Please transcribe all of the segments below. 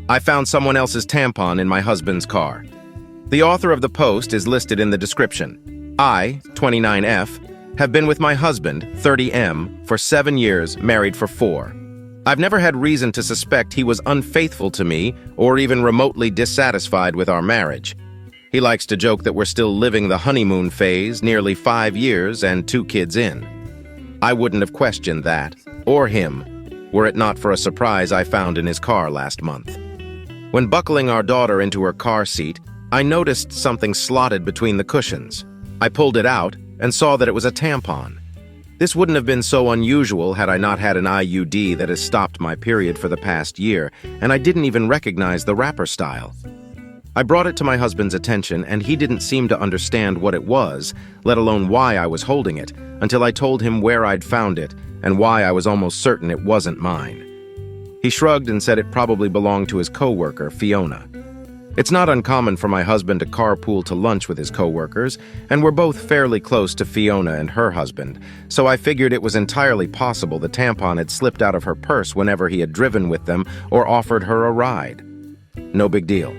I found someone else's tampon in my husband's car. The author of the post is listed in the description. I, 29F, have been with my husband, 30M, for 7 years, married for 4. I've never had reason to suspect he was unfaithful to me or even remotely dissatisfied with our marriage. He likes to joke that we're still living the honeymoon phase, nearly 5 years and 2 kids in. I wouldn't have questioned that, or him, were it not for a surprise I found in his car last month. When buckling our daughter into her car seat, I noticed something slotted between the cushions. I pulled it out and saw that it was a tampon. This wouldn't have been so unusual had I not had an IUD that has stopped my period for the past year, and I didn't even recognize the wrapper style. I brought it to my husband's attention, and he didn't seem to understand what it was, let alone why I was holding it, until I told him where I'd found it and why I was almost certain it wasn't mine. He shrugged and said it probably belonged to his coworker, Fiona. It's not uncommon for my husband to carpool to lunch with his coworkers, and we're both fairly close to Fiona and her husband, so I figured it was entirely possible the tampon had slipped out of her purse whenever he had driven with them or offered her a ride. No big deal.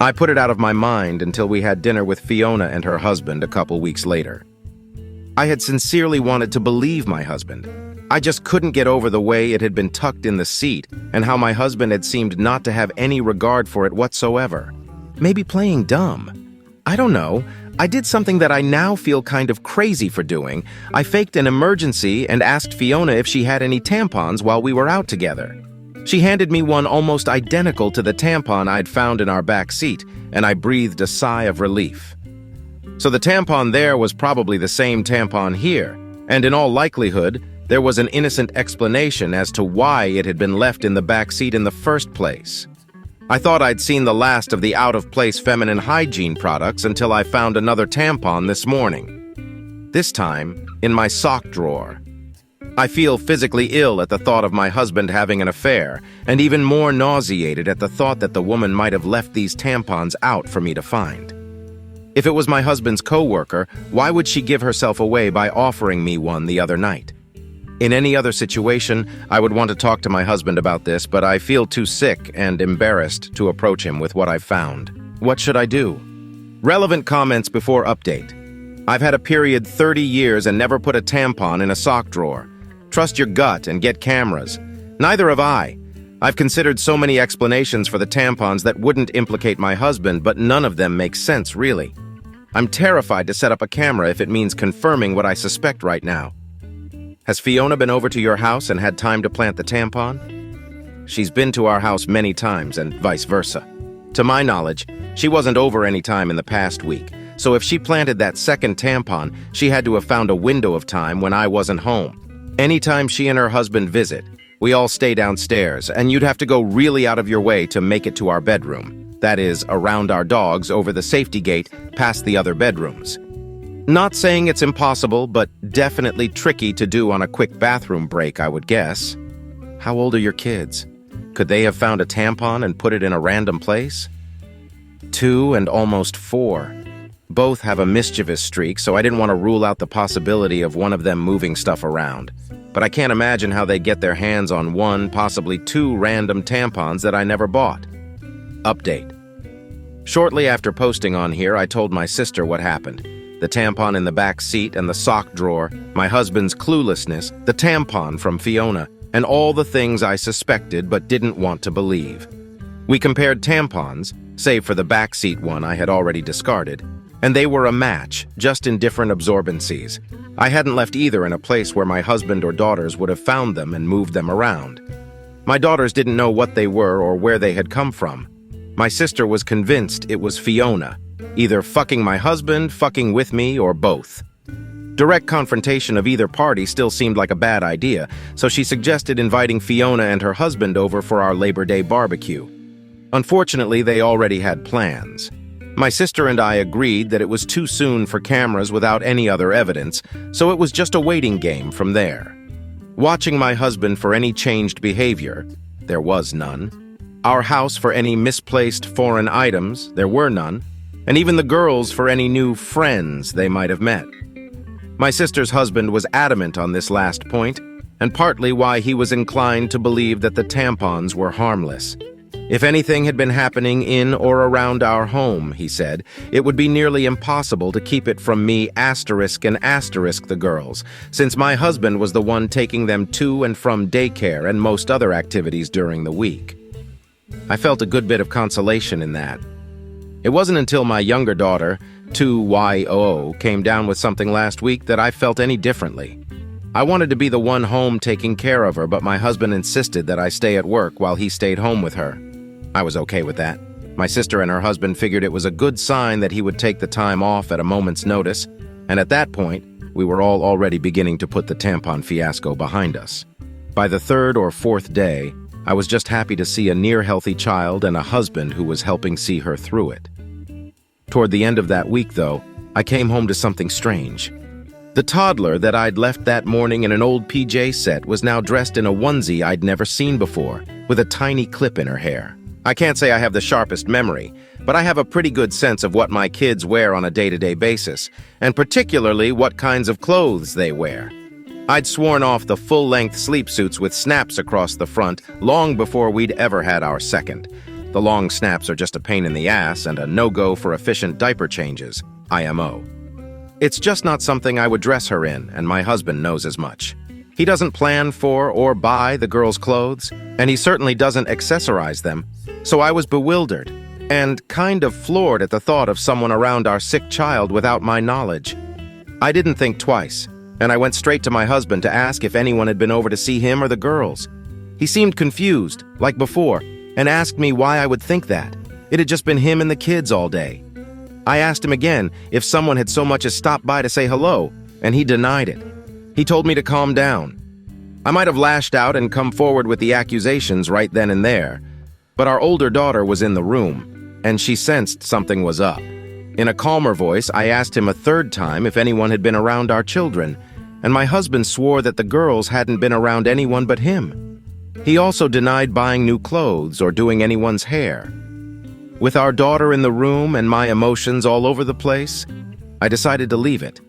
I put it out of my mind until we had dinner with Fiona and her husband a couple weeks later. I had sincerely wanted to believe my husband. I just couldn't get over the way it had been tucked in the seat and how my husband had seemed not to have any regard for it whatsoever. Maybe playing dumb. I don't know. I did something that I now feel kind of crazy for doing. I faked an emergency and asked Fiona if she had any tampons while we were out together. She handed me one almost identical to the tampon I'd found in our back seat, and I breathed a sigh of relief. So the tampon there was probably the same tampon here, and in all likelihood, there was an innocent explanation as to why it had been left in the back seat in the first place. I thought I'd seen the last of the out-of-place feminine hygiene products until I found another tampon this morning. This time, in my sock drawer. I feel physically ill at the thought of my husband having an affair, and even more nauseated at the thought that the woman might have left these tampons out for me to find. If it was my husband's coworker, why would she give herself away by offering me one the other night? In any other situation, I would want to talk to my husband about this, but I feel too sick and embarrassed to approach him with what I've found. What should I do? Relevant comments before update. I've had a period 30 years and never put a tampon in a sock drawer. Trust your gut and get cameras. Neither have I. I've considered so many explanations for the tampons that wouldn't implicate my husband, but none of them make sense, really. I'm terrified to set up a camera if it means confirming what I suspect right now. Has Fiona been over to your house and had time to plant the tampon? She's been to our house many times and vice versa. To my knowledge, she wasn't over any time in the past week, so if she planted that second tampon, she had to have found a window of time when I wasn't home. Anytime she and her husband visit, we all stay downstairs, and you'd have to go really out of your way to make it to our bedroom. That is, around our dogs, over the safety gate, past the other bedrooms. Not saying it's impossible, but definitely tricky to do on a quick bathroom break, I would guess. How old are your kids? Could they have found a tampon and put it in a random place? 2 and almost 4. Both have a mischievous streak, so I didn't want to rule out the possibility of one of them moving stuff around. But I can't imagine how they get their hands on 1, possibly 2 random tampons that I never bought. Update. Shortly after posting on here, I told my sister what happened. The tampon in the back seat and the sock drawer, my husband's cluelessness, the tampon from Fiona, and all the things I suspected but didn't want to believe. We compared tampons, save for the back seat one I had already discarded, and they were a match, just in different absorbencies. I hadn't left either in a place where my husband or daughters would have found them and moved them around. My daughters didn't know what they were or where they had come from. My sister was convinced it was Fiona, either fucking my husband, fucking with me, or both. Direct confrontation of either party still seemed like a bad idea, so she suggested inviting Fiona and her husband over for our Labor Day barbecue. Unfortunately, they already had plans. My sister and I agreed that it was too soon for cameras without any other evidence, so it was just a waiting game from there. Watching my husband for any changed behavior, there was none. Our house for any misplaced foreign items, there were none. And even the girls for any new friends they might have met. My sister's husband was adamant on this last point, and partly why he was inclined to believe that the tampons were harmless. If anything had been happening in or around our home, he said, it would be nearly impossible to keep it from me asterisk and asterisk the girls, since my husband was the one taking them to and from daycare and most other activities during the week. I felt a good bit of consolation in that. It wasn't until my younger daughter, 2YO, came down with something last week that I felt any differently. I wanted to be the one home taking care of her, but my husband insisted that I stay at work while he stayed home with her. I was okay with that. My sister and her husband figured it was a good sign that he would take the time off at a moment's notice, and at that point, we were all already beginning to put the tampon fiasco behind us. By the third or fourth day, I was just happy to see a near-healthy child and a husband who was helping see her through it. Toward the end of that week, though, I came home to something strange. The toddler that I'd left that morning in an old PJ set was now dressed in a onesie I'd never seen before, with a tiny clip in her hair. I can't say I have the sharpest memory, but I have a pretty good sense of what my kids wear on a day-to-day basis, and particularly what kinds of clothes they wear. I'd sworn off the full-length sleep suits with snaps across the front long before we'd ever had our second. The long snaps are just a pain in the ass and a no-go for efficient diaper changes, IMO. It's just not something I would dress her in, and my husband knows as much. He doesn't plan for or buy the girls' clothes, and he certainly doesn't accessorize them, so I was bewildered and kind of floored at the thought of someone around our sick child without my knowledge. I didn't think twice, and I went straight to my husband to ask if anyone had been over to see him or the girls. He seemed confused, like before, and asked me why I would think that. It had just been him and the kids all day. I asked him again if someone had so much as stopped by to say hello, and he denied it. He told me to calm down. I might have lashed out and come forward with the accusations right then and there, but our older daughter was in the room, and she sensed something was up. In a calmer voice, I asked him a third time if anyone had been around our children, and my husband swore that the girls hadn't been around anyone but him. He also denied buying new clothes or doing anyone's hair. With our daughter in the room and my emotions all over the place, I decided to leave it.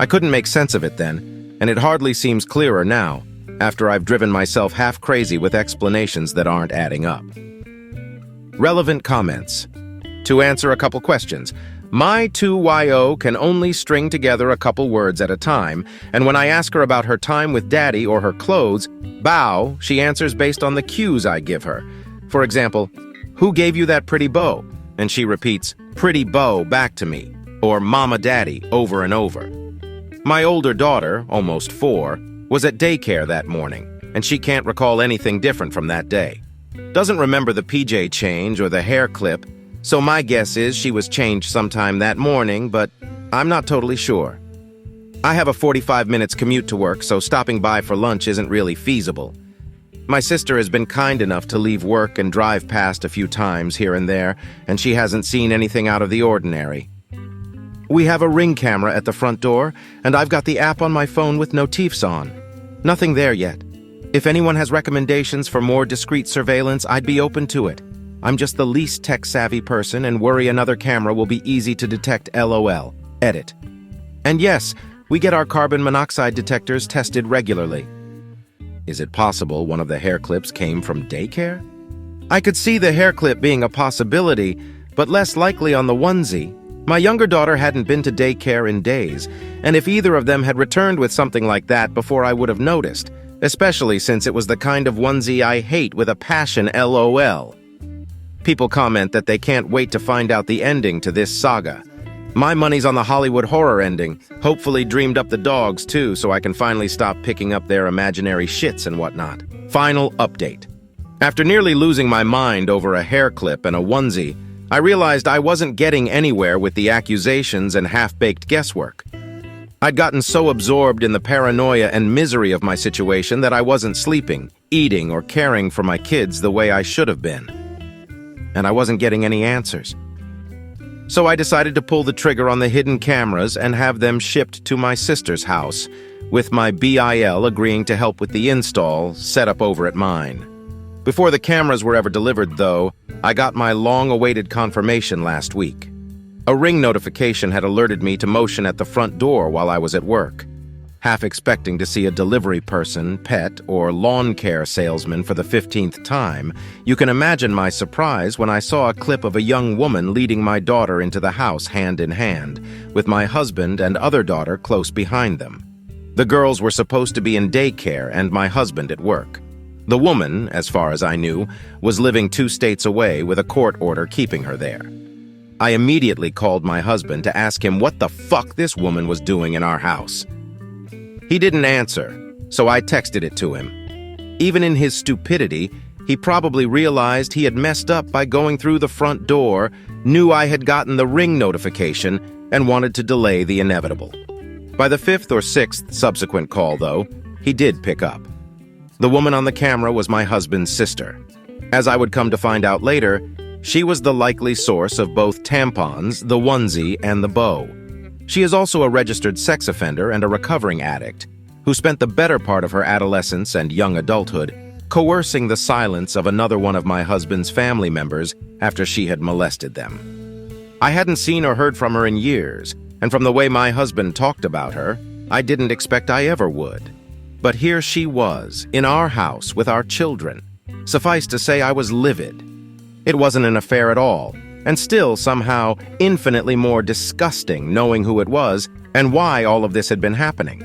I couldn't make sense of it then, and it hardly seems clearer now, after I've driven myself half crazy with explanations that aren't adding up. Relevant comments. To answer a couple questions, my 2YO can only string together a couple words at a time, and when I ask her about her time with daddy or her clothes, bow, she answers based on the cues I give her. For example, who gave you that pretty bow? And she repeats, pretty bow, back to me, or mama daddy, over and over. My older daughter, almost 4, was at daycare that morning, and she can't recall anything different from that day. Doesn't remember the PJ change or the hair clip, so my guess is she was changed sometime that morning, but I'm not totally sure. I have a 45 minutes commute to work, so stopping by for lunch isn't really feasible. My sister has been kind enough to leave work and drive past a few times here and there, and she hasn't seen anything out of the ordinary. We have a Ring camera at the front door, and I've got the app on my phone with notifs on. Nothing there yet. If anyone has recommendations for more discreet surveillance, I'd be open to it. I'm just the least tech-savvy person and worry another camera will be easy to detect LOL. Edit. And yes, we get our carbon monoxide detectors tested regularly. Is it possible one of the hair clips came from daycare? I could see the hair clip being a possibility, but less likely on the onesie. My younger daughter hadn't been to daycare in days, and if either of them had returned with something like that before, I would have noticed, especially since it was the kind of onesie I hate with a passion, LOL. People comment that they can't wait to find out the ending to this saga. My money's on the Hollywood horror ending, hopefully dreamed up the dogs too, so I can finally stop picking up their imaginary shits and whatnot. Final update. After nearly losing my mind over a hair clip and a onesie, I realized I wasn't getting anywhere with the accusations and half-baked guesswork. I'd gotten so absorbed in the paranoia and misery of my situation that I wasn't sleeping, eating, or caring for my kids the way I should have been. And I wasn't getting any answers. So I decided to pull the trigger on the hidden cameras and have them shipped to my sister's house, with my BIL agreeing to help with the install set up over at mine. Before the cameras were ever delivered, though, I got my long-awaited confirmation last week. A Ring notification had alerted me to motion at the front door while I was at work. half expecting to see a delivery person, pet, or lawn care salesman for the 15th time, you can imagine my surprise when I saw a clip of a young woman leading my daughter into the house hand in hand, with my husband and other daughter close behind them. The girls were supposed to be in daycare and my husband at work. The woman, as far as I knew, was living 2 states away with a court order keeping her there. I immediately called my husband to ask him what the fuck this woman was doing in our house. He didn't answer, so I texted it to him. Even in his stupidity, he probably realized he had messed up by going through the front door, knew I had gotten the Ring notification, and wanted to delay the inevitable. By the 5th or 6th subsequent call, though, he did pick up. The woman on the camera was my husband's sister. As I would come to find out later, she was the likely source of both tampons, the onesie, and the bow. She is also a registered sex offender and a recovering addict, who spent the better part of her adolescence and young adulthood coercing the silence of another one of my husband's family members after she had molested them. I hadn't seen or heard from her in years, and from the way my husband talked about her, I didn't expect I ever would. But here she was, in our house with our children. Suffice to say, I was livid. It wasn't an affair at all, and still somehow infinitely more disgusting knowing who it was and why all of this had been happening.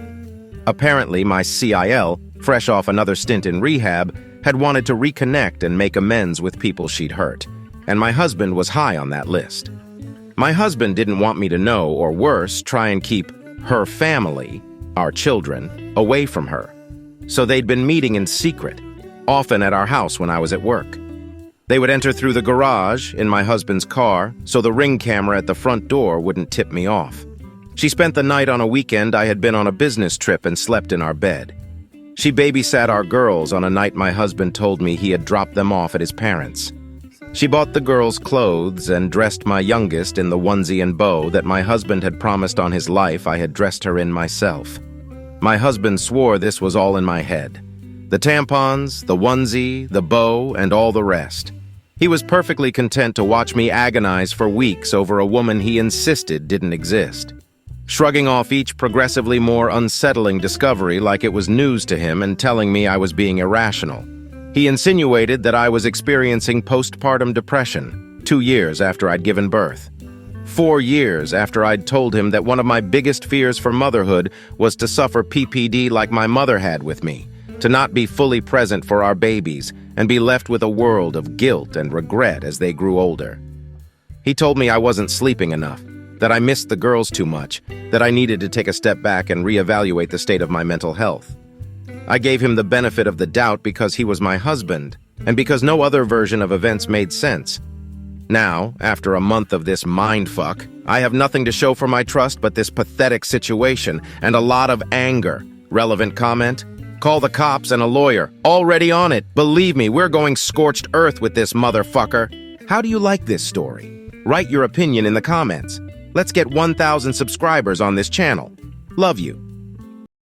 Apparently, my CIL, fresh off another stint in rehab, had wanted to reconnect and make amends with people she'd hurt, and my husband was high on that list. My husband didn't want me to know, or worse, try and keep her family, our children, away from her. So they'd been meeting in secret, often at our house when I was at work. They would enter through the garage in my husband's car, so the Ring camera at the front door wouldn't tip me off. She spent the night on a weekend I had been on a business trip and slept in our bed. She babysat our girls on a night my husband told me he had dropped them off at his parents'. She bought the girls clothes and dressed my youngest in the onesie and bow that my husband had promised on his life I had dressed her in myself. My husband swore this was all in my head. The tampons, the onesie, the bow, and all the rest. He was perfectly content to watch me agonize for weeks over a woman he insisted didn't exist, shrugging off each progressively more unsettling discovery like it was news to him and telling me I was being irrational. He insinuated that I was experiencing postpartum depression 2 years after I'd given birth. 4 years after I'd told him that one of my biggest fears for motherhood was to suffer PPD like my mother had with me, to not be fully present for our babies and be left with a world of guilt and regret as they grew older. He told me I wasn't sleeping enough, that I missed the girls too much, that I needed to take a step back and reevaluate the state of my mental health. I gave him the benefit of the doubt because he was my husband, and because no other version of events made sense. Now, after a month of this mindfuck, I have nothing to show for my trust but this pathetic situation and a lot of anger. Relevant comment? Call the cops and a lawyer. Already on it. Believe me, we're going scorched earth with this motherfucker. How do you like this story? Write your opinion in the comments. Let's get 1,000 subscribers on this channel. Love you.